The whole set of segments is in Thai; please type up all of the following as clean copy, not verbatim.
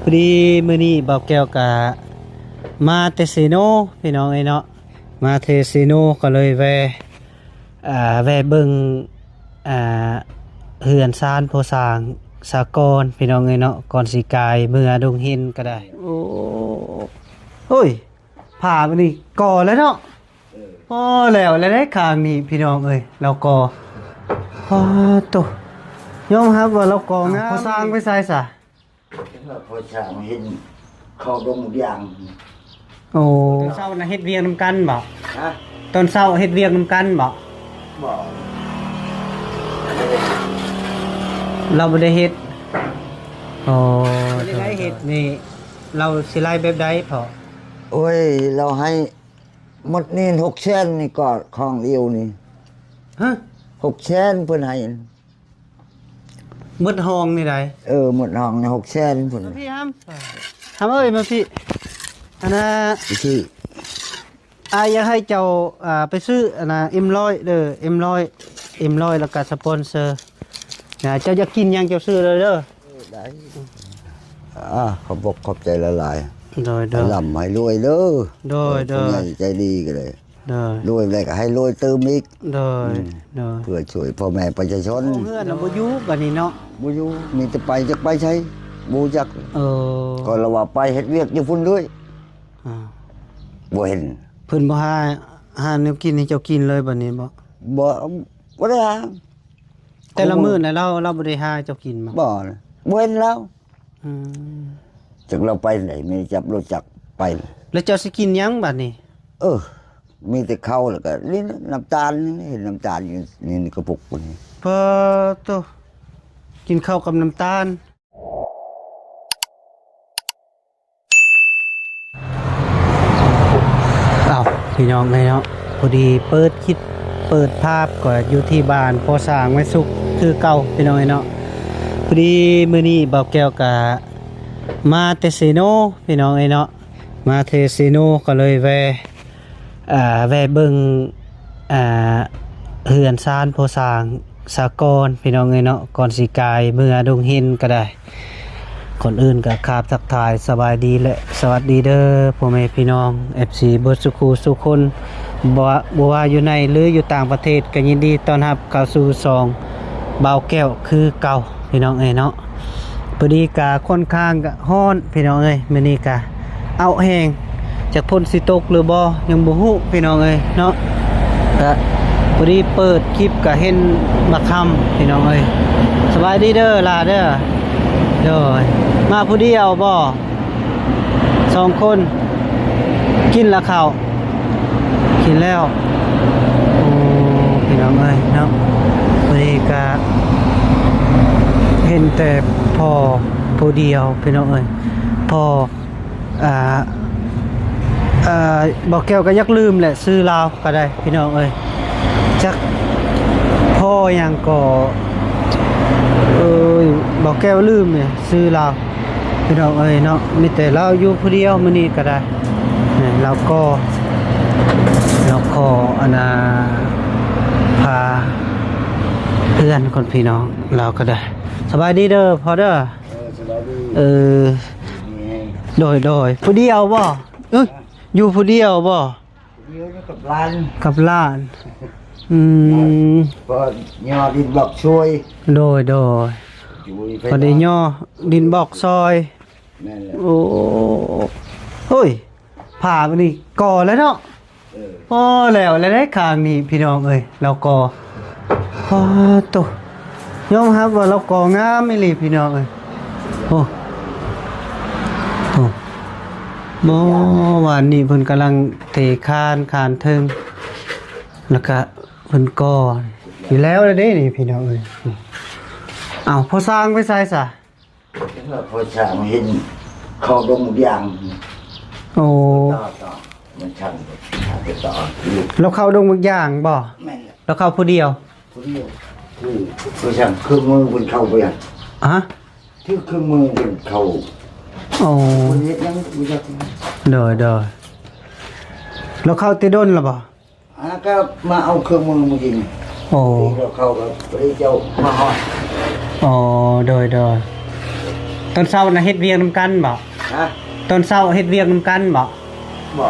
อดีมื้อนี้บ่าวแก้วกะมาเตซิโนพี่น้องเนาะมาเทซิโนก็เลยแวะเบิ่งอ่าเฮือนซานโพสร้างสากลพี่น้องเนาะก่อนสิกายเมื่อดงเห็นก็ได้โอ้ยผ่าไปนี่ก่อแล้วเนาะพอแล้วได้ข้างนี้พี่น้องเอ้ยเราก่อพอโตยอมรับว่าเราก่องามโพสร้างไปใส่ซะพอช่างเห็นเข้าดงอย่าง โอ้ตอนเช้าน่ะเฮ็ดเวียกนำกันบ่ ฮะ ตอนเช้าเฮ็ดเวียกนำกันบ่ บอก เราบ่ได้เฮ็ดอ๋อได้เฮ็ดนี่เราสิไล่แบบใดพอ โอ้ยเราให้หมดนี่6 แสนนี่ก็ของเดียวนี่ ฮะ 6 แสนเพิ่นให้ หมดห้องนี่ได้ หมดห้องนี่6 แสนเพิ่น พี่ฮัมเอ้ยมาพี่อันน่ะ ที่ อยากให้เจ้าไปซื้ออันน่ะ M100 เด้อ M100 แล้วก็สปอนเซอร์เจ้าอยากกินหยังเจ้าซื้อเลยเด้อ ได้ขอบขอบใจละลาย โดย ให้ร่ำให้รวยเด้อ โดย คนใหญ่ใจดีก็เลย โดย รวยเลยก็ให้รวยเติมอีก โดย เพื่อช่วยพ่อแม่ประชาชน เพื่อนเราบ่อยู่บัดนี้เนาะ บ่อยู่มีแต่ไปจักไปใช้บ่จัก ก็เราว่าไปเฮ็ดเวียกอยู่พุ่นด้วย อ่า บ่เห็น เพิ่นบ่หาแนวกินให้เจ้ากินเลยบัดนี้บ่ บ่ได้หา แต่ละมื้อน่ะเราบ่ได้หาให้เจ้ากินบ่ บ่นะบ่เห็นแล้ว อืม จักเราไปไหนมีจับรถจักรไป แล้วเจ้าสิกินหยังบัดนี้ มีแต่ข้าวแล้วก็นี่น้ำตาลนี่เห็นน้ำตาลอยู่นี่ในกระปุกนี่ พอโตกินข้าวกับน้ำตาลอ้าวพี่น้องไงเนาะพอดีเปิดภาพก็อยู่ที่บ้านพอสร้างไว้สุกคือเก่าพี่น้องไงเนาะพอดีมื้อนี้บ่าวแก้วก็มาเตซิโนพี่น้องไงเนาะมาเทซิโนก็เลยแวะเบิ่งเฮือนซานโพสร้างสากลพี่น้องเนาะก่อนสิกายเมื่อดงเห็นก็ได้คนอื่นก็คาบทักทายสบายดีและสวัสดีเด้อพ่อแม่พี่น้อง FC เบิดสุขสุขคนบ่ว่าอยู่ในหรืออยู่ต่างประเทศก็ยินดีต้อนรับเข้าสู่ซองบ่าวแก้วคือเก่าพี่น้องเนาะพอดีกะค่อนข้างก็ร้อนพี่น้องมื้อนี้กะเอาแห้งจากพ้นสิตกหรือบ่ยังบ่ฮู้พี่น้องเนาะก็พอดีเปิดคลิปก็เห็นบักคำพี่น้องสบายดีเด้อล่ะเด้อโดยมาผู้เดียวบ่2 คนกินละข้าวกินแล้วโอ้พี่น้องเนาะพอดีก็เห็นแต่พ่อผู้เดียวพี่น้องพ่อบอกแก้วก็ยักลืมแหละซื้อลาวก็ได้พี่น้องจักพ่อยังก็บอกแก้วลืมเนี่ยซื้อลาวพี่น้องเนาะมีแต่เราอยู่ผู้เดียวมื้อนี้ก็ได้เนี่ยเราก็พาเพื่อนคนพี่น้องเราก็ได้สบายดีเด้อพอเด้อสบายดีโดยผู้เดียวบ่อยู่ผู้เดียวบ่เดียวกับร้าน กับล้านพอยอดินบอกช่วยโดยพอได้ย่อดินบอกซอยนั่นแหละโอ้เฮ้ยผ่าไปนี่ก่อแล้วเนาะพอแล้วได้ข้างนี้พี่น้องเราก่อพอโตยอมรับว่าเราก่องามอีหลีพี่น้องโอ้เมื่อวานนี้เพิ่นกำลังเทคานเทิงแล้วก็เพิ่นก่ออยู่แล้วเด้นี่พี่น้องอ้าวพอสร้างไปใส่ซะ พอช่างเห็นเข้าดงอย่าง โอ้ ต่อมันช่างไปต่อ เราเข้าดงบางอย่างบ่ แม่น เราเข้าผู้เดียว ผู้เดียวคือช่างเครื่องมือมันเข้าไปอ่ะ ฮะ ที่เครื่องมือมันเข้า โอ้ คนนี้ยังรู้จัก เด้อเราเข้าติดนแล้วบ่ ก็มาเอาเครื่องมือมายิง โอ้ เราเข้ากับพระเจ้ามาฮอด อ๋อเด้อ ตอนเช้าน่ะเฮ็ดเวียกนำกันบ่ ฮะ ตอนเช้าเฮ็ดเวียกนำกันบ่ บ่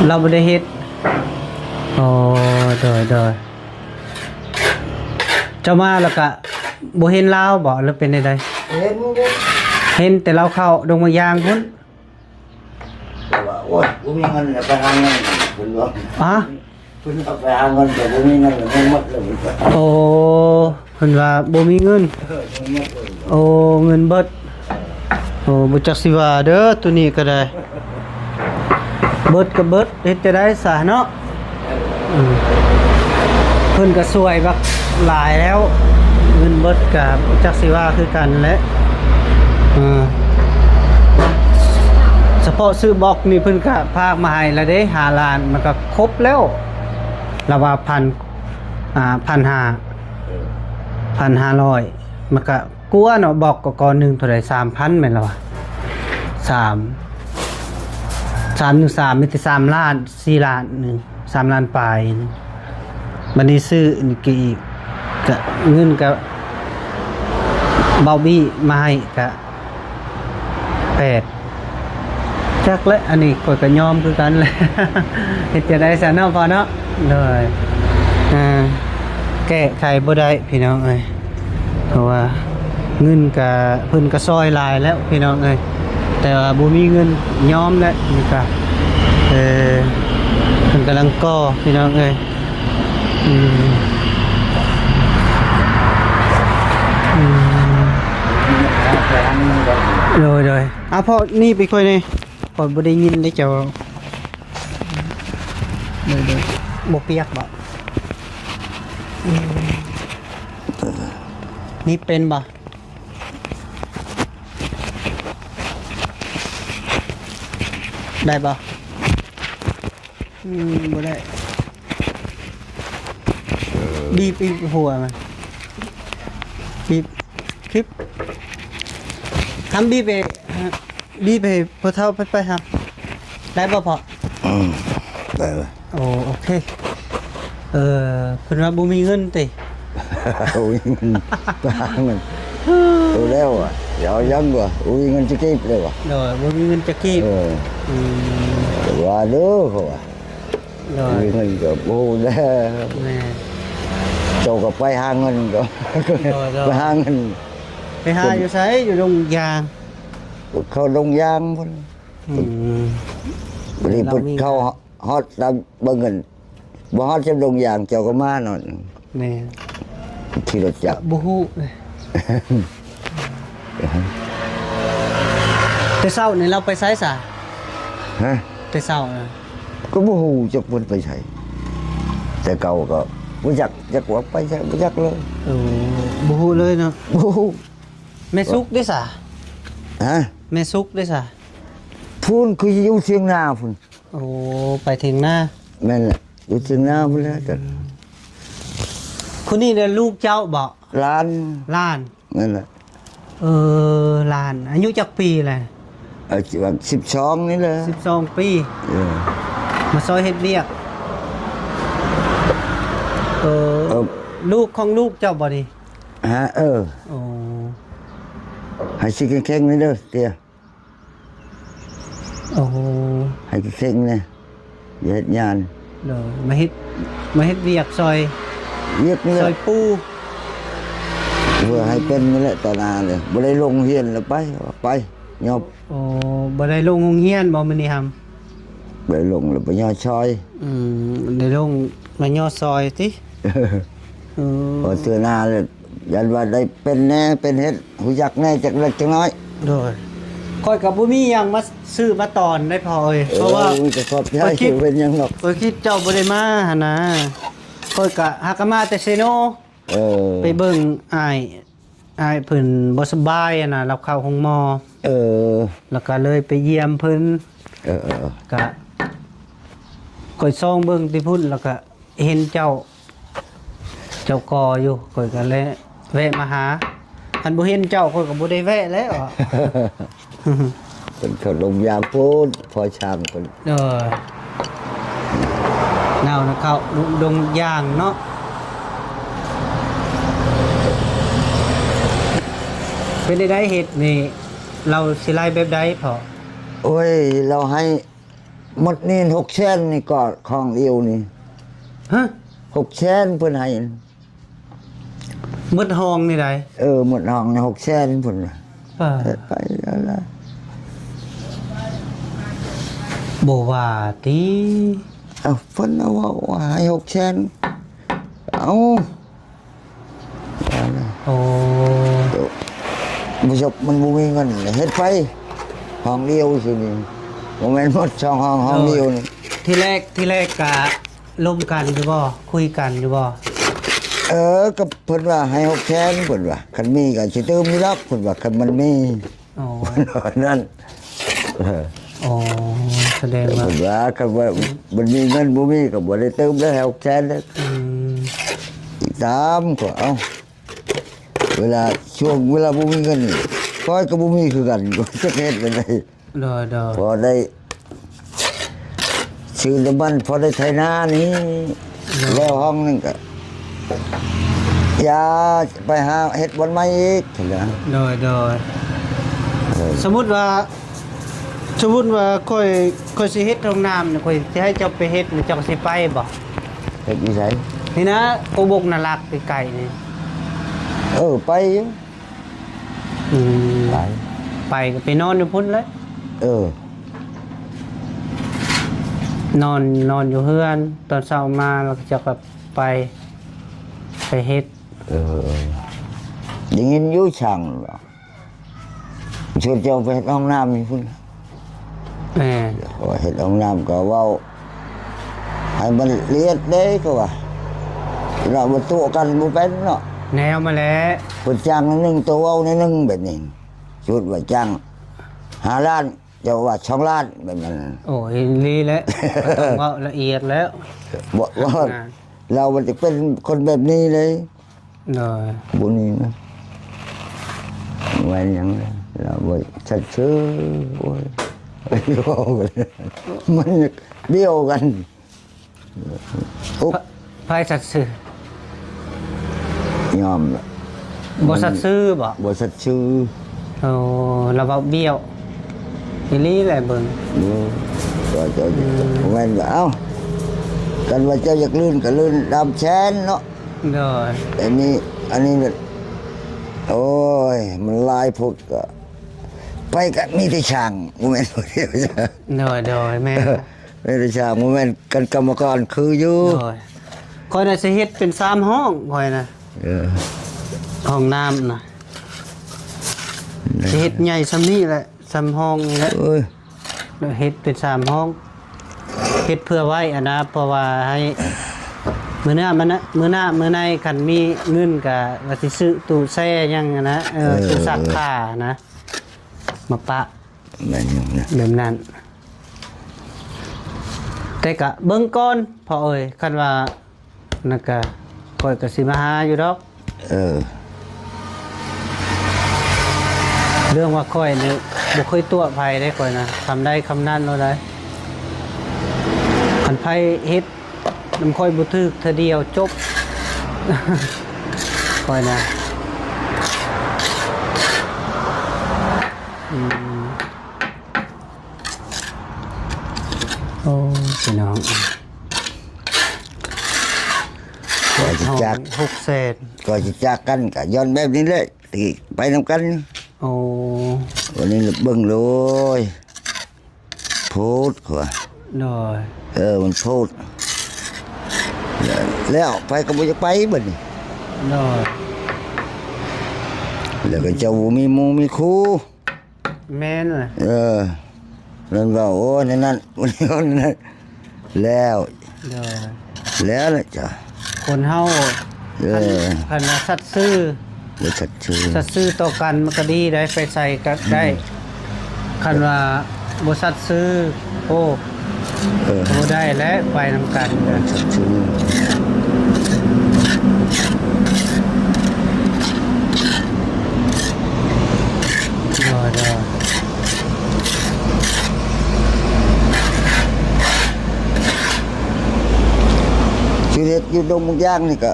เราบ่ได้เฮ็ดโอ้โดยเจ้ามาแล้วก็บ่เห็นลาวบ่หรือเป็นใด เห็นเด้ ๆเห็นแต่เราเข้าดงมะยางพุ่น แต่ว่าโอ้ยบ่มีเงินแล้วไปหาเงินเพิ่นว่า อ๋อ เพิ่นเอาไปหาเงินแต่บ่มีเงินแล้วมันหมดเลยเพิ่นว่า โอ้เพิ่นว่าบ่มีเงิน มันหมดเลย โอ้เงินเบิดโอ้บ่จักสิว่าเด้อตัวนี้ก็ได้เบิดก็เบิดเฮ็ดจะได้ซะเนาะอืมเพิ่นก็สวยบักหลายแล้วเงินเบิดก็บ่จักสิว่าคือกันแหละเฉพาะซื้อบล็อกนี่เพิ่นก็พากมาให้แล้วเด้5ล้านมันก็ครบแล้วละว่า1,500มันก็กลัวเนาะบอกก็ก่อนหนึงเท่าใด 3,000 แม่นแล้วว่ะ3 มีแต่3ล้าน4ล้านหนึง3ล้านปลายบัดนี้ซื้อนี่ก็อีกก็เงินก็เบาบี้มาให้ก็8จักและอันนี้ข้อยก็ยอมคือกันแหละ เฮ็ดจะได้ซะเนาะพอเนาะเลยแก้ไขบ่ได้พี่น้องเอ้ยเพราะว่าเงินก็เพิ่นก็ซอยหลายแล้วพี่น้องเอ้ยแต่ว่าบ่มีเงินยอมแล้วนี่ก็เพิ่นกำลังก่อพี่น้องเอ้ยไปหาเงินก่อน เลยพ่อนี่ไปค่อยนี่พอบ่ได้ยินได้เจ้าเลยบ่เปียกบ่นี่เป็นบ่ได้บ่บ่ได้บีบอีกหัวมันบีบคลิปทำบีบไปพอเท่าไปครับได้บ่พอ ได้เลย โอเคเพิ่นว่าบ่มีเงินติ โอ้ยเงินไปหาเงินตัวแล้วอ่ะเดี๋ยวยังว่ะโอ้ยเงินจะเก็บเลยว่ะ โดยบ่มีเงินจะกีบ แต่ว่าเด้อเขาว่า โดย มีเงินก็โอ้แล้ว แม่ เจ้าก็ไปหาเงินก็ ไปหาเงิน ไปหาอยู่ไสอยู่โรงยาง เข้าลงยางพุ่นบริพุทเข้าฮอดตามเบิ่งเงินบ่ฮอดจะลงยางเจ้าก็มาหน่อย แม่ ขี่รถจักร บ่ฮู้เลยแต่เช้านี่เราไปไสซะ ฮะ แต่เช้านะ ก็บ่ฮู้จักเพิ่นไปไสแต่เก่าก็บ่จักจักว่าไปไสบ่จักเลย บ่ฮู้เลยเนาะ บ่ฮู้ แม่สุกได้ซะ ฮะ แม่สุกได้ซะ พูนคืออยู่เชียงนาพุ่น ไปถึงหน้า แม่นแหละอยู่เชียงนาพุ่นแล้วแต่ คนนี้เนี่ยลูกเจ้าบ่ ร้าน ล้าน นั่นแหละ ล้านอายุจักปีแหละ แบบ12นี่แหละ 12 ปี เออ มาซอยเฮ็ดเวียกลูกของลูกเจ้าบ่นี่ ฮะโอ้ ให้สิแข็งๆนี่เด้อเตี้ย โอ้ ให้แข็งๆนะอย่าเฮ็ดงาน เดี๋ยวมาเฮ็ดเวียกซอย เรียกนี่แห ซอ ละ ยปู เพื่อให้เป็นนี่แหละตอนนาเลยบ่ได้ลงเรียนแล้วไปยอบ บ่ได้ลงโรงเรียนบ่มื้อนี้ครับ บ่ได้ลงแล้วไปย่อชอย ได้ลงมาย่อซอยติ พอเตือหน้าเลยยันว่าได้เป็นแน่เป็นเฮ็ดหูยักแน่จักเล็กจักน้อย โดยค่อยก็บ่มีหยังมาซื้อมาตอนได้พอเอ้ยเพราะว่า มีแต่ขอบใจ ข้อยคิด เป็นหยังหรอก ข้อยคิดเจ้าบ่ได้มาหั่นนะค่อยก็หากมาแต่เซโน ไปเบิ่งอ้ายเพิ่นบ่สบายอะนะรับเข้าห้องหมอแล้วก็เลยไปเยี่ยมเพิ่นก็ก่อยซองเบิ่งที่พุ่นแล้วก็เห็นเจ้ากออยู่ก่อยก็เลยแวะมาหาคันบ่เห็นเจ้าข่อยก็บ่ได้แวะแล้วอะ เป็นเขาลงยามพูดพอช่างเป็น แนวนะเขาดงยางเนาะ เป็นได้เฮ็ดนี่เราสิไล่แบบใดพอ โอ้ยเราให้หมดนี่6 แสนนี่ก็ของเดียวนี่ ฮะ 6 แสนเพิ่นให้ หมดห้องนี่ได้ หมดห้องนี่6 แสนเพิ่นว่า อ่า ไปแล้วล่ะ บ่ว่าติ เอาเพิ่นเอาว่าให้6 แสนเอา โอ้ บ่จบมันบ่มีเงินเฮ็ดไปห้องเดียวซื่อนี่บ่แม่นหมดช่องห้องเดียวนี่ ที่แรกก็ร่วมกันอยู่บ่คุยกันอยู่บ่ ก็เพิ่นว่าให้6 แสนเพิ่นว่าคันมีก็สิเติมอยู่รับเพิ่นว่าคันมันมี อ๋อ นั่น อ๋อแสดงว่า เพิ่นว่าคันว่ามันมีเงินบ่มีก็บ่ได้เติมได้6 แสนแล้ว อืม อีก3ก็เอาช่วงเวลาบ่มีเงินก้อยก็บ่มีคือกันก็จะเฮ็ดไปได้ ดอ พอได้ซื้อน้ำมันพอได้ไถนานี่แล้วห้องนึงก็ยาไปหาเฮ็ดบอนไม้อีกนะ ดอสมมุติว่าค่อยสิเฮ็ดห้องน้ำนี่ค่อยสิให้เจ้าไปเฮ็ดนี่เจ้าก็สิไปบ่ เฮ็ดอีไส นี่นะโกบกน่ารักไกลๆนี่ ไปอยู่ อืม ไป ไปก็ไปนอนอยู่พุ่นเลย เออน อนอยู่เฮือนตอนเช้ามาแล้วก็จะกลับไปเฮ็ด ได้ยินอยู่ช่างบ่ชวนเจ้าไปเฮ็ดห้องน้ำนี่พุ่น แหม ว่าเฮ็ดห้องน้ำก็เว้าให้มันละเอียดเด้ก็ว่าเราบ่ตัวกันบ่เป็นเนาะ แนวมาแล้ว เพิ่นจ้างนึงตัวเว้านึงแบบนี้ชุดว่าจ้าง5 ล้านเจ้าว่า2 ล้านแบบนั้น โอ้ยลีแล้วต้องว่าละเอียดแล้ว บอกว่าเรามันจะเป็นคนแบบนี้เลย เนาะ บุญนี้นะไว้ยังเราบ่ชัดชื่อโอ้ยมันเบี้ยวกันอุ๊บ ไผสัตว์ซื่อย อม บ่สัตว์ซื่อบ่ บ่ชัดชื่อ โอ้เราเว้าเบี้ยวอีหลีแหละเบิ่ง ก็จะแม่นว่าเอ้ากันว่าเจ้าอยากลื่นก็ลื่นดำแชนเนาะ เนาะ อันนี้เนี่ยโอ้ยมันลายพุดก็ไปกันมีแต่ช่างโมเมนต์เดียวจ้ะ เนาะแม่ มีแต่ช่างโมเมนต์กันกรรมกรคืออยู่ เนาะค่อยน่ะสิเฮ็ดเป็น3ห้องค่อยน่ะ เออ ห้องน้ำน่ะสิเฮ็ดใหญ่ซำนี้แหละ3ห้องนี่แหละ เอ้ย เฮ็ดเป็น3ห้องเฮ็ดเพื่อไว้อะนะเพราะว่าให้มื้อหน้ามื้อในคันมีเงินก็ว่าสิซื้อตู้แช่หยังอะนะตู้ซักผ้านะมาปะ แม่นอยู่นะ แบบนั้น แต่ก็เบิ่งก่อนพอเอ้ยคันว่านั่นก็ค่อยก็สิมาหาอยู่ดอก เออ เรื่องว่าค่อยนี่บ่เคยตัวภัยได้ค่อยนะทำได้คำนั้นเอาได้คันไผเฮ็ดนำค่อยบ่ถึกเทื่อเดียวจบ ค่อยนะโอ้พี่น้อง ก็จะจาก 6 แสน ก็จะจากกันก็ย้อนแบบนี้เลยตีไปนำกัน โอ้ วันนี้เบิ่งเลยพูดกว่า ดอย มันพูดแล้วไปก็บ่จะไปบัดนี้ ดอย แล้วก็เจ้ามีหมู่มีครู แม่นล่ะ นั่นว่าโอ้นั่นวันนี้นั่นแล้ว ดอย แล้วล่ะจ้ะ คนเฮาคันว่าสัตว์ซื่อ บ่ชัดชื่อ สัตว์ซื่อต่อกันมันก็ดีได้ไปใส่ก็ได้คันว่าบ่สัตว์ซื่อโอ้บ่ได้และไปนำกันเด้อ ชัดชื่อ ดอย ชีวิตอยู่ดงมุกย่างนี่ก็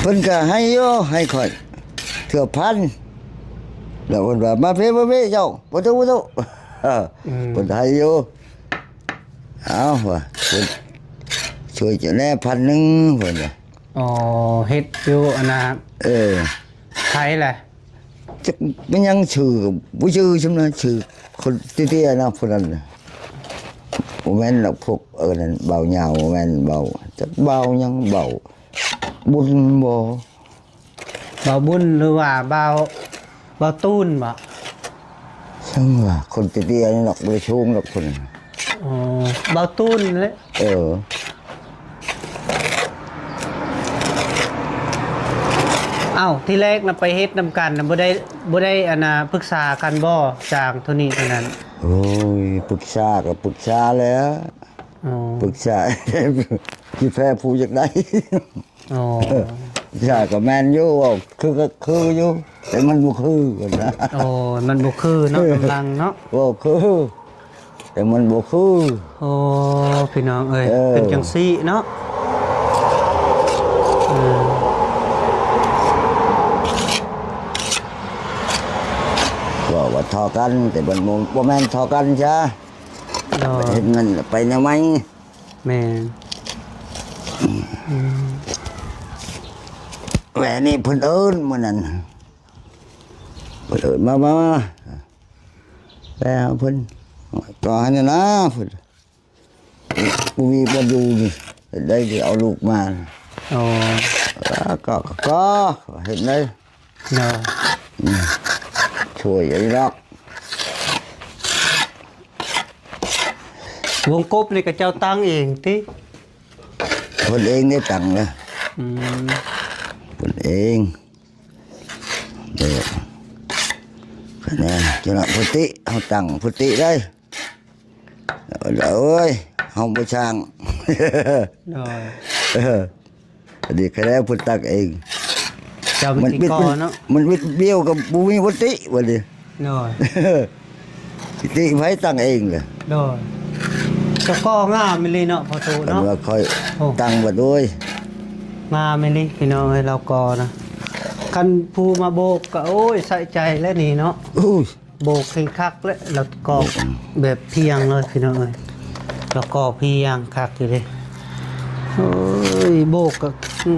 เพิ่นก็ให้โยให้ข่อยเถื่อพัน แล้วคนว่ามาเพ่เจ้าประตูคนไทยอยู่เอาว่ะคนช่วยจะแน่1,000คนว่ะ อ๋อเฮ็ดอยู่อันน่ะ ไทยแหละจะมันยังชื่อบ่ชื่อซั่นนะชื่อคนเตี้ยๆนะผู้นั้นบ่แม่นหรอกพวกนั่นเบาเหยาวบ่แม่นเบาจักเบายังเบาบุญบ่ บ่าวบุญหรือว่าบ่าวตูนบ่ ซึ่งว่าคนเตี้ยๆนี่หรอกบ่ได้ชูงหรอกคน อ๋อบ่าวตูนแหละอ้าวที่แรกน่ะไปเฮ็ดนำกันน่ะบ่ได้อันน่ะปรึกษากันบ่จางเท่านี้เท่านั้น โอ้ยปรึกษาก็ปรึกษาแล้ว อ๋อ ปรึกษา ที่แพ้ผู้จากได้ อ๋อ ปรึกษาก็แม่นอยู่ว่าคือก็คืออยู่แต่มันบ่คือกันนะ โอ้มันบ่คือเนาะกำลังเนาะ ว่าคือแต่มันบ่คือ โอ้พี่น้องเอ้ยเป็นจังซี่เนาะว่าทอกันแต่มันบ่แม่นทอกันจ้ะเฮ็ดเงินไปแนวไหม แม่แหวนนี่เพิ่นเอิ้นมื้อนั้นเพิ่นเอิ้นมาแล้วเพิ่นก็ให้นะเพิ่นบ่มีบ่อยู่นี่ได้เอาลูกมา โอ้ ก็เห็นเลย เนาะ ช่วยอย่างนี้หรอก วงกบนี่ก็เจ้าตั้งเองติ คนเองได้ตังค์เลย อืม คนเองเด็กคะแนนจะละพุทธิเอาตังค์พุทธิได้แล้วเอ้ยห้องประช่าง เนาะ ดีคะแนนพุทธักเอง เจ้าเป็นติกอเนาะ มันวิดเบี้ยวกับบุมีพุทธิวันนี้ เนาะ พุทธิไว้ตังค์เองเลย เนาะเจ้าก็งามมิลีเนาะพอตู มัน เนาะ ว่าคอยตังค์มาด้วย งามมิลีพี่น้องให้เราก็นะคันผู้มาโบกก็โอ้ยใส่ใจแล้วนี่เนาะ อุ้ย โบกเข่งคักแล้วเราก็แบบเพียงเลยพี่น้องเอ้ยเราก็เพียงคักอยู่เลยโอ้ยโบกก็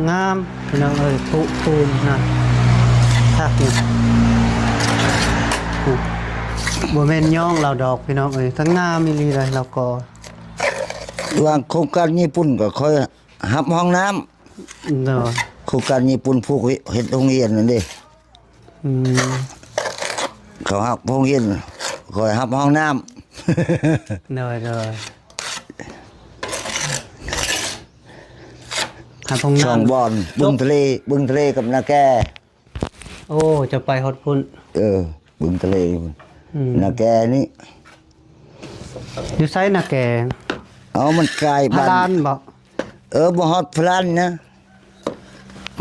งามพี่น้องเอ้ยปูนนะคักอยู่บ่แม่นย่องเราดอกพี่น้องเอ้ยทั้งงามมีลีเลยเราก็ วางโครงการญี่ปุ่นก็คอยหับห้องน้ำ เนาะ โครงการญี่ปุ่นพวกเฮ็ดโรงเรียนนั่นดิ อืม เขาหับโรงเรียนคอยหับห้องน้ำ เนาะหาตรง ช่อง น้ำ บอนบึงทะเลกับนาแก โอ้จะไปฮอดพุ่น บึงทะเลนาแกนี่ อยู่ไสน่ะแก เอามันกลาย พา บ้า ลาน น บ่ บ่ฮอดพลานนะ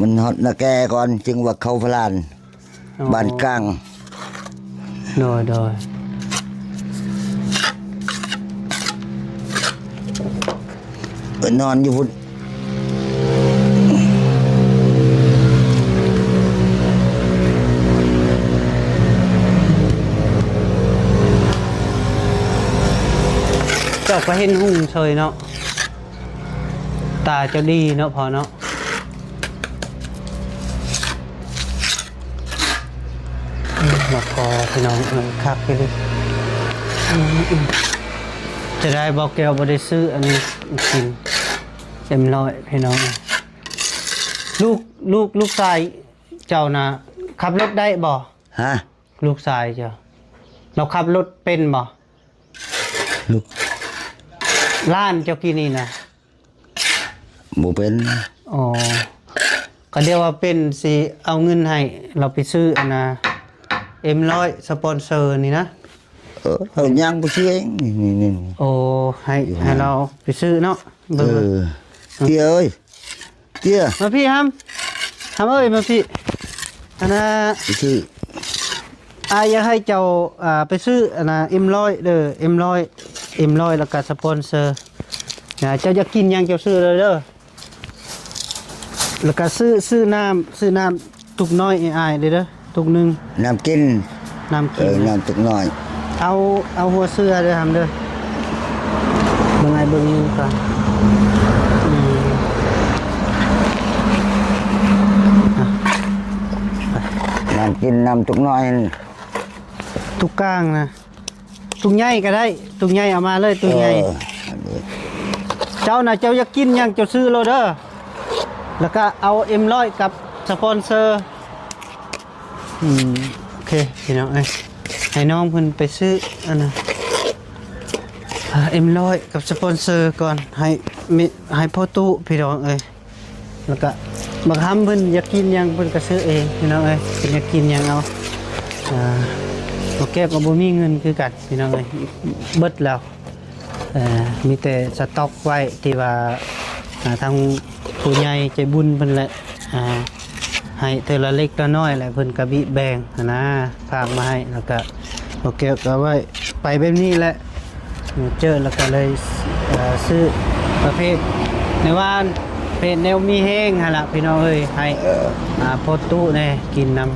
มันฮอดนาแกก่อนจึงว่าเข้าพลานบ้านกลาง โดยนอนอยู่พุ่น เจ้าก็เห็นหุ่งเฉยเนาะตาจะดีเนาะพอเนาะแล้วก็พี่น้องคักไปเลยจะได้บอกแก้วบ่ได้ซื้ออันนี้กินเต็มร้อยพี่น้องลูกชายเจ้านะขับรถได้บ่ ฮะ ลูกชายเจ้าเราขับรถเป็นบ่ ลูก ล้านเจ้ากินนี่นะ บ่เป็น อ๋อก็เดียวว่าเป็นสิเอาเงินให้เราไปซื้ออันนะM100สปอนเซอร์นี่นะ เอาย่างบ่ซื้อเองนี่ โอ้ให้เราไปซื้อเนาะเบอร์ เตี้ยเอ้ยเตี้ย มาพี่ฮัมเอ้ยมาพี่อันน่ะ ไปซื้อ อยากให้เจ้าไปซื้ออันน่ะM100เด้อM100แล้วก็สปอนเซอร์นะเจ้าอยากกินหยังเจ้าซื้อเลยเด้อแล้วก็ซื้อน้ำตุกน้อยอ้ายเด้อตุกนึง น้ำกิน น้ำกิน น้ำตึกน้อย เอาหัวเสื้อเด้อทำเด้อเบิ่งไอ้เบิ่งนี่ก่อนอืมอ่ะ น้ำกินน้ำตึกน้อย ตุกก้างนะตุกใหญ่ก็ได้ตุกใหญ่เอามาเลยตุกใหญ่ เจ้าน่ะเจ้าอยากกินหยังเจ้าซื้อโลเด้อแล้วก็เอาM100กับสปอนเซอร์โอเคพี่น้องเอ้ยให้น้องเพิ่นไปซื้ออันน่ะM100กับสปอนเซอร์ก่อนให้พ่อตู้พี่น้องเอ้ยแล้วก็บักหำเพิ่นอยากกินหยังเพิ่นก็ซื้อเองพี่น้องเอ้ยเพิ่นอยากกินหยังเอาโอเคก็บ่มีเงินคือกันพี่น้องเอ้ยเบิดแล้วมีแต่สต็อกไว้ที่ว่าทางผู้ใหญ่ใจบุญเพิ่นแหละให้เทอละเล็กละน้อยแหละเพิ่นก็บิแบ่งนะฝากมาให้แล้วก็โอเคก็ไว้ไปแบบนี้แหละเจอแล้วก็เลยซื้อประเภทในว่าเพจแนวมีแห้งหั่นล่ะพี่น้องเอ้ยให้พอตู้แน่กินน้ำ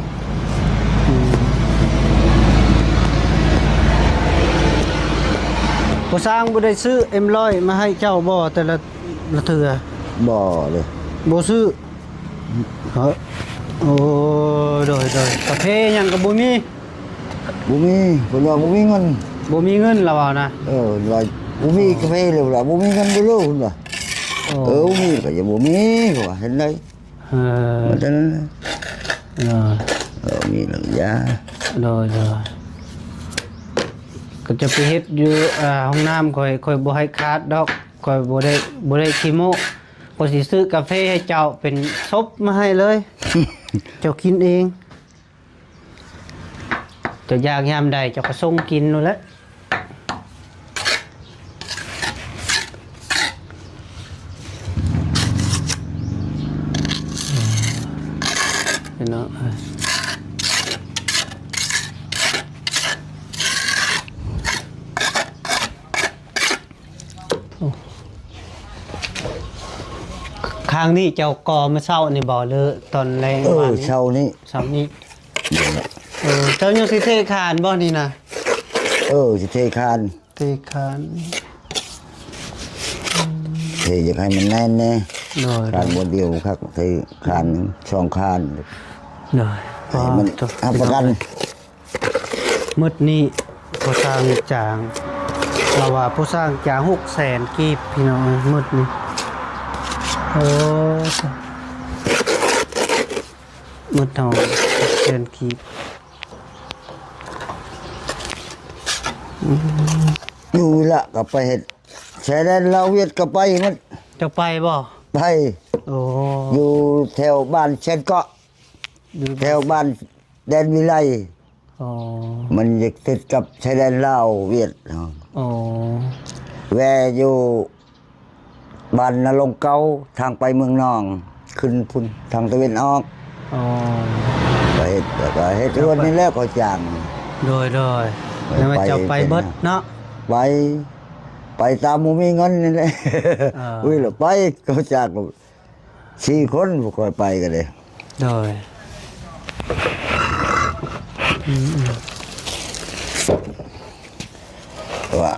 ผู้สร้างบ่ได้ซื้อM100มาให้เจ้าบ่แต่ละเทื่อ บ่เลย บ่ซื้อโอ้โดยกาแฟหยังก็บ่มี บุมีคนว่าบุมีเงิน บ่มีเงินแล้วว่านะ ว่าบุมีกาแฟเลยว่าบุมีเงินบ่รู้คนว่าบุมีก็อย่าบุมีก็ว่าเห็นได้มันนั้นมีหลังยาโดยก็จะไปเฮ็ดอยู่ห้องน้ำค่อยบ่ให้ขาดดอกค่อยบ่ได้ขี้โมก็สิซื้อกาแฟให้เจ้าเป็นซบมาให้เลย เจ้ากินเองเจ้าอยากยามใดเจ้าก็ส่งกินนู่นแหละเนาะข้างนี้เจ้ากอมาเช้านี่บ่เลยตอนแรงมาเช้านี้เจ้ายังสิเทคานบ่นี่นะสิเทคานเทอยากให้มันแน่นแน่คานบนเดียวครับเทคานช่องคานให้มันประกันมืดนี้ผู้สร้างจางเราว่าผู้สร้างจาง600,000กีบพี่น้องมืดนี้โอ้มืดทองเดินกีบอยู่ละก็ไปเฮ็ดชายแดนลาวเวียดก็ไปมันจะไปบ่ไปอยู่แถวบ้านเชนเกาะแถวบ้านแดนวิไลมันจะติดกับชายแดนลาวเวียดแวอยู่บ้านนรงเกาทางไปเมืองนองขึ้นพุ่นทางตะวันออกไปเฮ็ดแล้วก็เฮ็ดวันนี้แล้วก็จ้างโดยแล้วมาจะไปเบิดเนาะไปตามมีเงินนี่แหละอุ้ยแล้วไปก็จาก4 คนพวกก็ไปกันเลยโดยว่า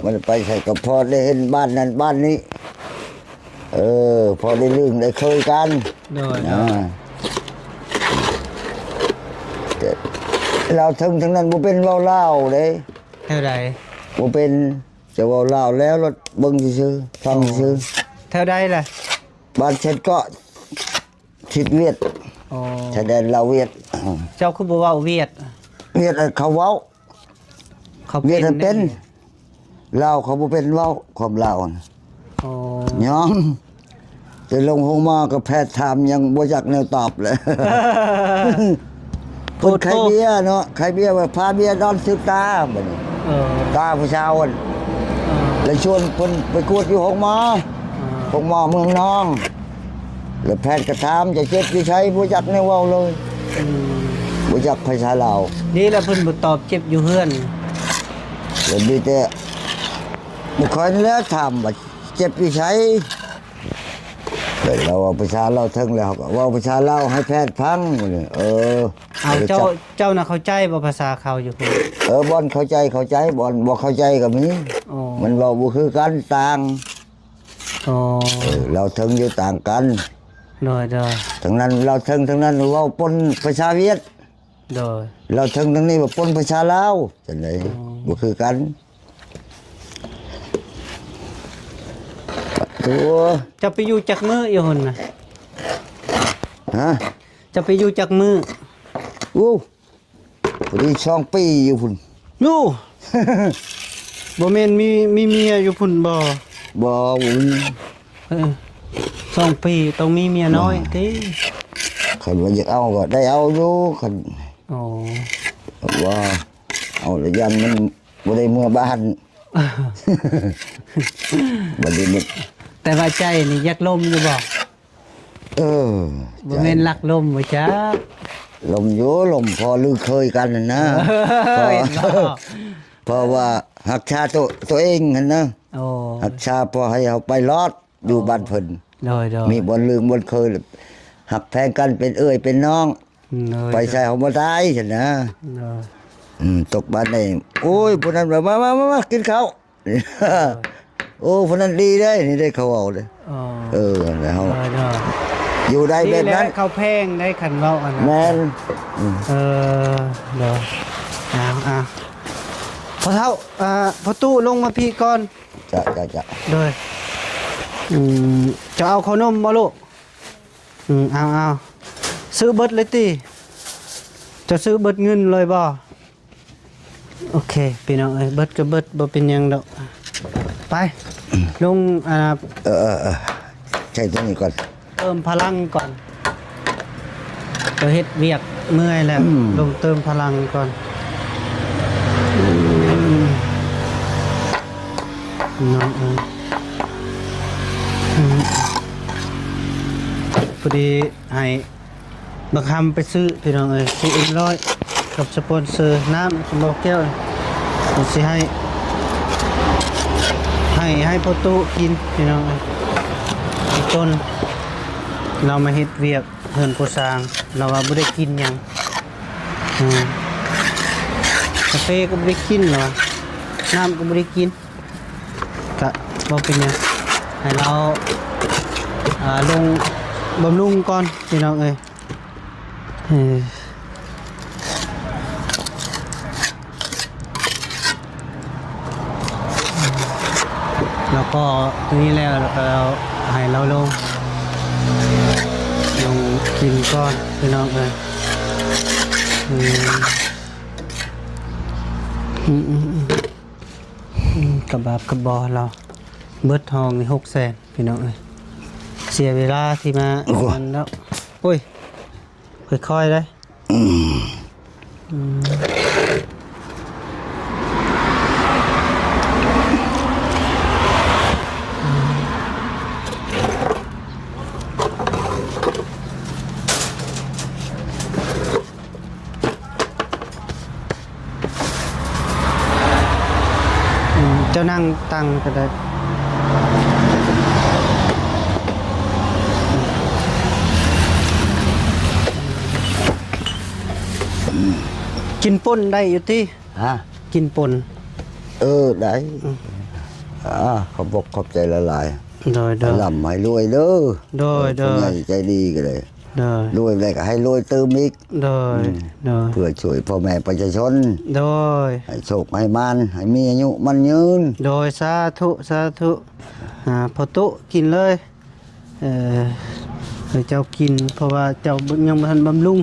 มันไปใส่กับพอได้เห็นบ้านนั้นบ้านนี้พอได้ลืมได้เคยกันโดยเราทั้งนั้นบ่เป็นเว้าเล่าเด้เท่าใดบ่เป็นจะเว้าเล่าแล้วรถเบิ่งซื่อฟังซื่อเท่าใดล่ะบ้านเช็ดเกาะทิศเวียดชายแดนลาวเวียดเจ้าคือบ่เว้าเวียดเขาเว้าเวียดเป็นลาวเขาบ่เป็นเว้าความลาวย้องจะลงห้องมาก็แพทย์ถามยังบ่จักแนวตอบเลยพูดใครเบี้ยเนาะใครเบี้ยว่าพาเบี้ยดอนซึกตาบัดนี้ตาผู้ชาวแล้วชวนเพิ่นไปกวดอยู่ห้องหมอเมืองน้องแล้วแพทย์ก็ถามจะเจ็บสิใช้บ่จักแนวเว้าเลยบ่จักภาษาลาวนี่แล้วเพิ่นบ่ตอบเจ็บอยู่เฮือนแล้วดีแต่บ่ค่อยแล้วถามว่าเจ็บสิใช้เราภาษาเราถึงแล้วว่าภาษาเราให้แพทย์ฟัง เอาเจ้าน่ะเข้าใจบ่ภาษาเขาอยู่พุ่น บอลเข้าใจบอลบ่เข้าใจก็มี โอ้ มันเว้าบ่คือกันต่าง โอ้ เราถึงอยู่ต่างกัน โดย ทั้งนั้นเราถึงทั้งนั้นเว้าปนภาษาเวียด โดย เราถึงทั้งนี้ว่าปนภาษาลาวจังได๋บ่คือกันตัว จะไปอยู่จักมื้ออยู่หุ่นน่ะ ฮะ จะไปอยู่จักมื้อ อู้พอดี2 ปีอยู่พุ่น นู่ บ่แม่นมีเมียอยู่พุ่นบ่ บ่วุ่น เออ2 ปีต้องมีเมียน้อยติ คันว่าอยากเอาก็ได้เอาอยู่คัน โอ้ ว่าเอาแล้วยันมันบ่ได้เมื่อบ้าน บ่ได้มัน แต่ว่าใจนี่อยากลมอยู่บ่ เออ บ่แม่นรักลมบ่จ๊ะ ลมอยู่ลมพอลือเคยกันน่ะนะ เห็นบ่ เพราะว่าหักชาตัวเองหั่นนะ โอ้ หักชาพอให้เอาไปรอดอยู่บ้านเพิ่น โดย มีบ่ลืมบ่เคยหักแพงกันเป็นเอ้ยเป็นน้อง ไปใส่เฮาบ่ได้ซั่นนะ โดย ตกบ้านได้โอ้ยผู้นั้นว่ามากินข้าว โอ้ผู้นั้นดีได้นี่ได้เขาเอาเลย โอ้ แล้ว โดย อยู่ได้ ดี แบบ แล้ นั้ วน เขาแพงได้คันเว้าอันนั้น แม่น เดี๋ยวเอาพอเท่าพอตู้ลงมาพี่ก่อน จะ โดยจะเอาขนมบ่ลูกเอาซื้อเบิดเลยติจะซื้อเบิดเงินเลยบ่โอเคพี่น้องเอ้ยเบิดก็เบิดบ่เป็นหยังดอกไปลงใช่ตัวนี้ก่อน เติมพลังก่อนก็เฮ็ดเวียกเมื่อยแล้วลงเติมพลังก่อนน้องพอดีให้บักคำไปซื้อพี่น้องเอ้ยซื้อ100กับสปอนเซอร์น้ำสมบอกแก้วผมสิให้พ่อตู้กินพี่น้องเอ้ยต้นเรามาเฮ็ดเวียกเพิ่นผู้สร้างเราว่าบ่ได้กินหยังกาแฟก็บ่ได้กินหรอน้ำก็บ่ได้กินก็บ่เป็นหยังให้เราลงบำรุงก่อนพี่น้องเอ้ยแล้วก็ตรงนี้แล้วก็เราให้เราลงกินก่อนพี่น้องเอ้ยกระบาบกระบอเราเบิดทองใน600,000พี่น้องเอ้ยเสียเวลาที่มาอันแล้วโอ้ยค่อยๆได้เจ้านั่งตั้งก็ได้กินป่นได้อยู่ที่ ฮะ กินป่น ได้ขอบใจละลาย โดย ลำให้รวยเด้อ โดย ผู้ใหญ่ใจดีก็เลย โดย รวยได้ก็ให้รวยเติมอีก โดย เพื่อช่วยพ่อแม่ประชาชน โดย ให้โชคให้มันให้มีอายุมันยืน โดยสาธุพอตุกินเลยให้เจ้ากินเพราะว่าเจ้ายังบ่ทันบำรุง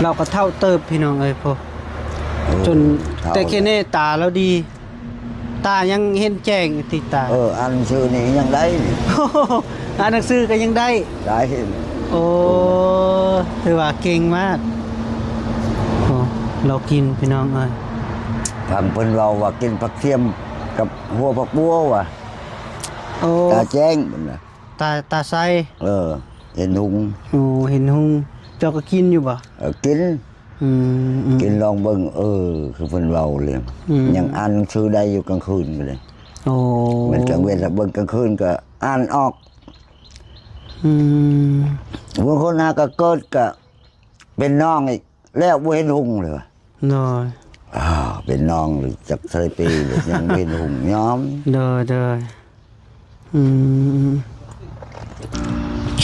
เราก็เท่าเติบพี่น้องเอ้ยพ่อจนแต่แค่นี้ตาเราดี ตายังเห็นแจ้งอยู่ติดตา อันชื่อนี่ยังได้ อ่านหนังสือก็ยังได้ ได้ โอ้ถือว่าเก่งมากโอ้เรากินพี่น้องเอ้ย ฟังเพิ่นเราว่ากินผักเทียมกับหัวผักบัวว่ะ โอ้ ตาแจ้งนั่นน่ะ ตาใส เห็นหุง โอ้เห็นหุงเจ้าก็กินอยู่บ่ กิน อืม กินลองเบิ่งคือเพิ่นเราเลยยังอ่านหนังสือได้อยู่กลางคืนก็เลย โ โอ้ มันกลางเวรละเบิ่งกลางคืนก็อ่านออก อืม บางคนหาก็เกิดก็เป็นน้องอีกแล้วบ่เห็นหุงเลยว่ะ โดย เป็นน้องหรือจักใส่ปีหรือยังบ่เห็นหุงย้อม โดยอืมโอเค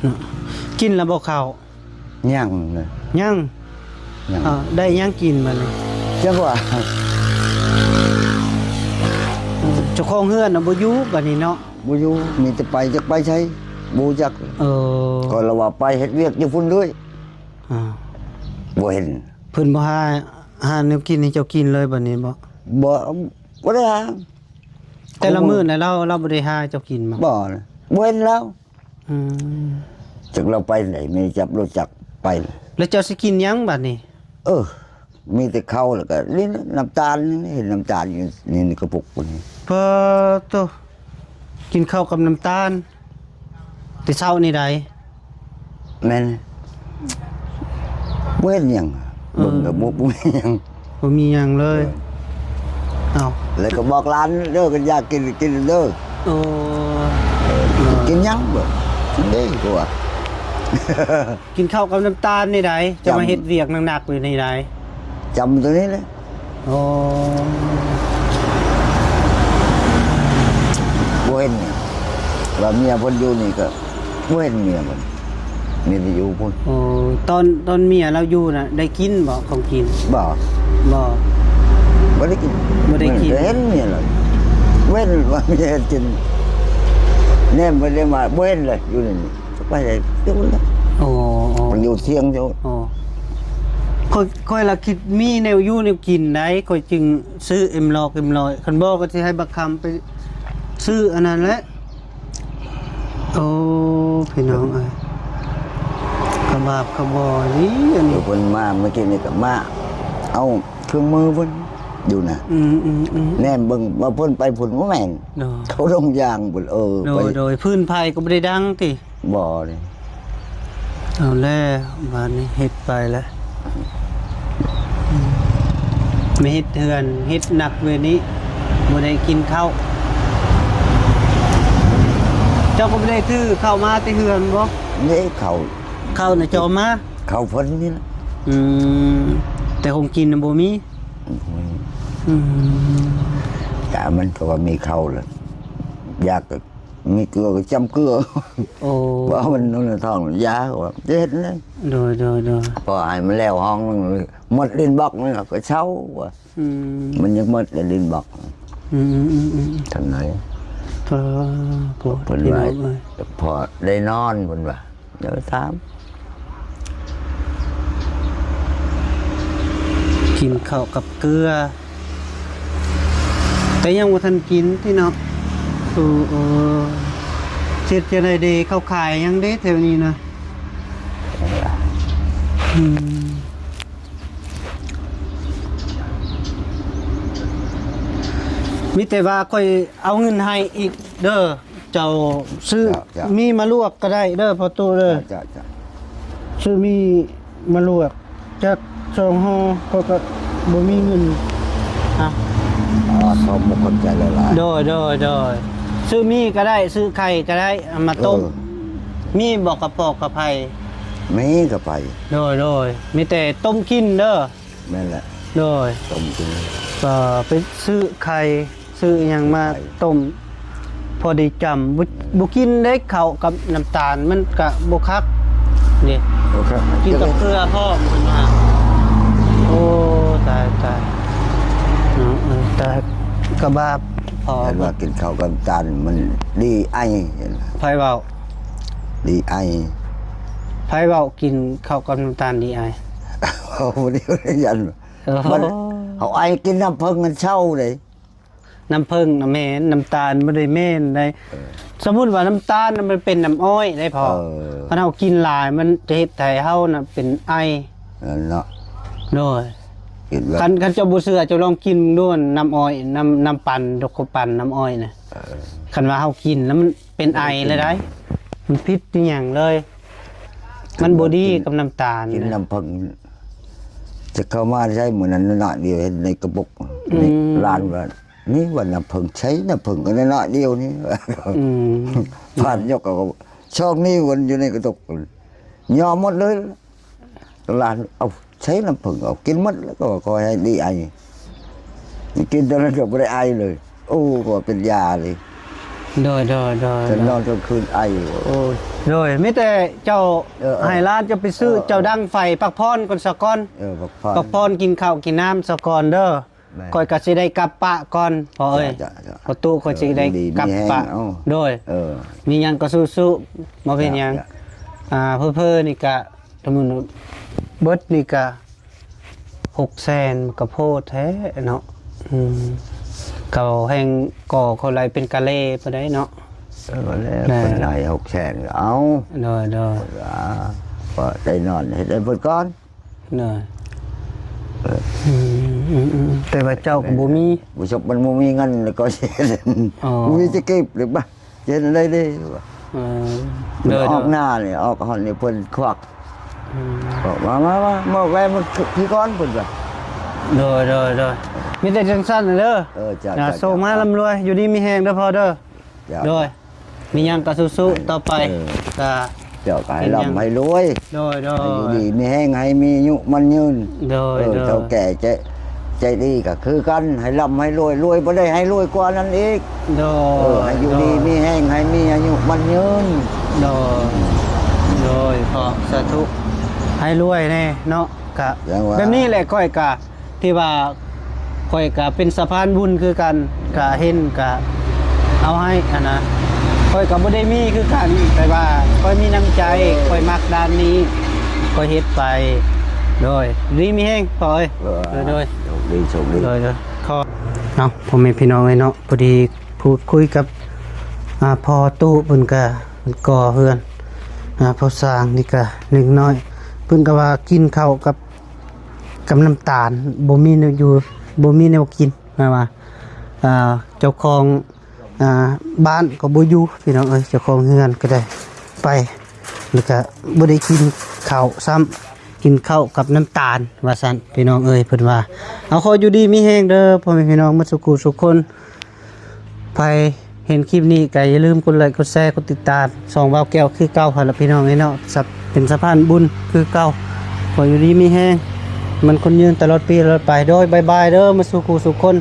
เนาะกินแล้วบ่ข้าว ยังเลย ยัง ยัง ได้ยังกินมาเลย จังว่า เจ้าของเฮือนน่ะบ่อยู่บัดนี้เนาะ บ่อยู่มีแต่ไปจักไปใช้บ่จัก ก็ละว่าไปเฮ็ดเวียกอยู่พุ่นด้วย อ่า บ่เห็น เพิ่นบ่หาแนวกินให้เจ้ากินเลยบัดนี้บ่ บ่ได้หา แต่ละมื้อน่ะเราบ่ได้หาให้เจ้ากินมา บ่นะบ่เห็นแล้ว อืม จักเราไปไหนมีจับรถจักรไป แล้วเจ้าสิกินหยังบัดนี้ มีแต่ข้าวแล้วก็นี่น้ำตาลนี่เห็นน้ำตาลอยู่นี่ในกระปุกพุ่นนี่ พอโตกินข้าวกับน้ำตาลแต่เช้านี่ใด แม่นบ่เห็นหยังเบิ่งก็บ่มีหยัง บ่มีหยังเลยเอ้า แล้วก็บอกร้านเด้อกันอยากกินเด้อ โอ้ กินหยังบ่กินได้ก็ว่า กินข้าวกับน้ำตาลนี่ใดจะมา จำ เฮ็ดเวียกหนักๆอยู่นี่ใด จำตัวนี้เลย โอ้ บ่เห็นหยังว่าเมียเพิ่นอยู่นี่ก็บ่เห็นเมียเพิ่นมีแต่อยู่พุ่น โอ้ตอนเมียเราอยู่น่ะได้กินบ่ของกิน บ่ บ่ บ่ได้กิน บ่ได้กิน เห็นเมียเลยเว้นว่าเมียกินแนมบ่ได้มาบ่เห็นเลยอยู่นี่ไปได้เดี๋ยวเลย โอ้ มันอยู่เที่ยงเจ้า โอ้ค่อยละคิดมีแนวอยู่แนวกินได้ค่อยจึงซื้อเอ็มลอกคันบ่ก็สิให้บักคำไปซื้ออันนั้นแหละโอ้พี่น้องเอ้ยกระบาบกระบอนี่อัน เดี๋ นี้ ยวเพิ่นมาเมื่อกี้นี่ก็มาเอาเครื่องมือเพิ่นอยู่น่ะ อืม แนมเบิ่งว่าเพิ่นไปพุ่นบ่แม่น โดย เขาลงยางพุ่นไป โดยพื้นภัยก็ไม่ได้ดังติ บ่นี่ เอาแล้วบ้านนี้เฮ็ดไปแล้วไม่เฮ็ดเถื่อนเฮ็ดหนักเวนี้บ่ได้กินข้าวเจ้าก็ไม่ได้ถือเข้ามาที่เฮือนบ่ นี่เขา เข้าน่ะเจอมา เขาเพิ่นนี่ล่ะ อืมแต่คงกินน่ะบ่มีอืม แต่มันก็ว่ามีเขาแหละอยากก็มีเกลือก็จำเกลือ โอ้ ว่ามันนั่นนะท้องยาว่าจะเห็นเลย โดย พอให้มันแล้วห้องนึงเลยหมดดินบล็อกนี่ก็เช่าว่า อืม มันยังหมดแต่ดินบล็อก อืม ทางไหน พอโกรธ เพิ่น พี่ ว่า น้องเอ้ย พอได้นอนเพิ่นว่าเดี๋ยวถาม กินข้าวกับเกลือ แต่ยังบ่ทันกินที่เนาะเจ็ดจะได้เดเข้าขายยังเด้แถวนี้นะอืมมีแต่ว่าค่อยเอาเงินให้อีกเด้อเจ้าซื้อมีมาลวกก็ได้เด้อพอตู้เด้อ จะ ซื้อมีมาลวกจัก2ห่อก็บ่มีเงินอ่ะ สมมุคนใจหลาย โดยซื้อมีก็ได้ซื้อไข่ก็ได้เอามาต้มมีบอกกระปอกกระไผ่ มีก็ไป โดยมีแต่ต้มกินเด้อ แม่นแหละ โดย ต้มกิน ก็ไปซื้อไข่ซื้ออหยังมาต้มพอดีจำบ่กินได้ข้าวกับน้ำตาลมันก็บ่คักนี่ โอเค กินกับเกลือพ่อมันว่าโอ้ตายตายกระบาบพอ เห็นว่ากินข้าวกับจานมันดีไอ ไผเว้า ดีไอ ไผเว้ากินข้าวกับน้ำตาลดีไอ เขาเดียวได้ยัน เออ มันเขาไอกินน้ำเพิ่งมันเช่าเลย น้ำผึ้งน้ำแม่นน้ำตาลบ่ได้แม่นได้สมมุติว่าน้ำตาลน่ะมันเป็นน้ำอ้อยได้พอถ้าเรากินหลายมันจะเฮ็ดให้เฮาน่ะเป็นไอ เนาะ โดย กินแบบ คันเจ้าบ่เชื่อเจ้าลองกินดูน้ำอ้อยน้ำปั่นดอกข้าวปั่นน้ำอ้อยน่ะคันว่าเฮากินแล้วมันเป็นไอเลยได้มันพิษอีหยังเลย มันบ่ดีกับน้ำตาล กิน นะ น้ำเพิ่งจะเข้ามาใช้เหมือนนั้นหน่อยเดียวเห็นในกระปุกในร้านว่า นี่วันน้ำผึ้งใช้น้ำผึ้งก็น้อยๆเดียวนี่ อืม ผ่านยกก็ช่องนี้วนอยู่ในกระตุกยอมหมดเลยหลานเอาใช้น้ำผึ้งเอากินหมดแล้วก็คอยให้ดีไอกินตอนนั้นก็ไม่ได้ไอเลยโอ้ก็เป็นยาเลย โดย ฉันนอนกลางคืนไอ โอ้ยโดยไม่แต่เจ้า ให้ร้านจะไปซื้อเจ้าดังไฟปักพรก่อนสะก่อน พัก ปักพรกินข้าวกินน้ำสะก่อนเด้อ แม่ คอยก็สิได้กลับปะก่อนพอเอ้ย จ้ะ ประตูคอยสิได้กลับปะ มีแห้งเอา โดย เออ มีหยังก็สู้ๆบ่เป็นหยัง จ้ะ เพิ่นนี่ก็สมมุติเบิดนี่ก็600,000ก็โพดแท้เนาะเขาแห่งก่อเขาไรเป็นกะเลไปได้เนาะ แล้ว แม่ คนไหน600,000ก็เอา โดย ก็ได้นอนให้ได้เพิ่นก่อน โดยแต่ว่าเจ้าก็บ่มี ผู้ชมมันบ่มีเงินแล้วก็เฮ็ด อ๋อ บ่มีจะเก็บหรือบ่เฮ็ดได้เด้ เออ เดิ โด น ย ออกหน้านี่ออกหอนนี่เพิ่นควักบอกมาแวะมันพี่ก้อนเพิ่นว่า โดยมีแต่จังซั่นเด้อ จ้ะ อย่าโซมาร่ำรวยอยู่ดีมีแฮงเด้อพ่อเด้อ จ้ะ โดยมีหยังก็สู้ๆต่อไปก็ เจ้าก็ให้ร่ำให้รวย โดย ให้อยู่ดีมีแห้งให้มีอายุมันยืน โดย เจ้าแก่ใจดีก็คือกันให้ร่ำให้รวยรวยบ่ได้ให้รวยกว่านั้นอีก โดย ให้อยู่ดีมีแห้งให้มีอายุมันยืน โดยขอสาธุให้รวยแน่เนาะกะ อย่างว่า แบบนี้แหละก้อยกะที่ว่าก้อยกะเป็นสะพานบุญคือกันกะเห็นกะเอาให้อะนะก้อยกะบ่ได้มีคือกันแต่ว่าก้อยมีน้ำใจก้อยมักด้านนี้ก้อยเฮ็ดไปโดยดีมีแฮงพอเอ้ยโดย โชคดี โดยขอเนาะพ่อแม่พี่น้องเอ้ยเนาะพอดีพูดคุยกับพ่อตู้เพิ่นก็ก่อเฮือนพอสร้างนี่ก็เล็กน้อยเพิ่นก็ว่ากินข้าวกับน้ำตาลบ่มีแนวอยู่บ่มีแนวกินนะว่าเจ้าของบ้านก็บ่อยู่พี่น้องเอ้ยเจ้าของเฮือนก็ได้ไปแล้วก็บ่ได้กินข้าวซ้ำกินข้าวกับน้ำตาลว่าซั่นพี่น้องเอ้ยเพิ่นว่าเอาขออยู่ดีมีแฮงเด้อพ่อแม่พี่น้องหมดสุขุทุกคนไปเห็นคลิปนี้ก็อย่าลืมกดไลค์กดแชร์กดติดตามส่องวาวแก้วคือเก่าหั่นล่ะพี่น้องเอ้ยเนาะเป็นสะพานบุญคือเก่าขออยู่ดีมีแฮงมันคนยืนตลอดปีตลอดไปโดยบายบายเด้อมาสู่คู่สู่คน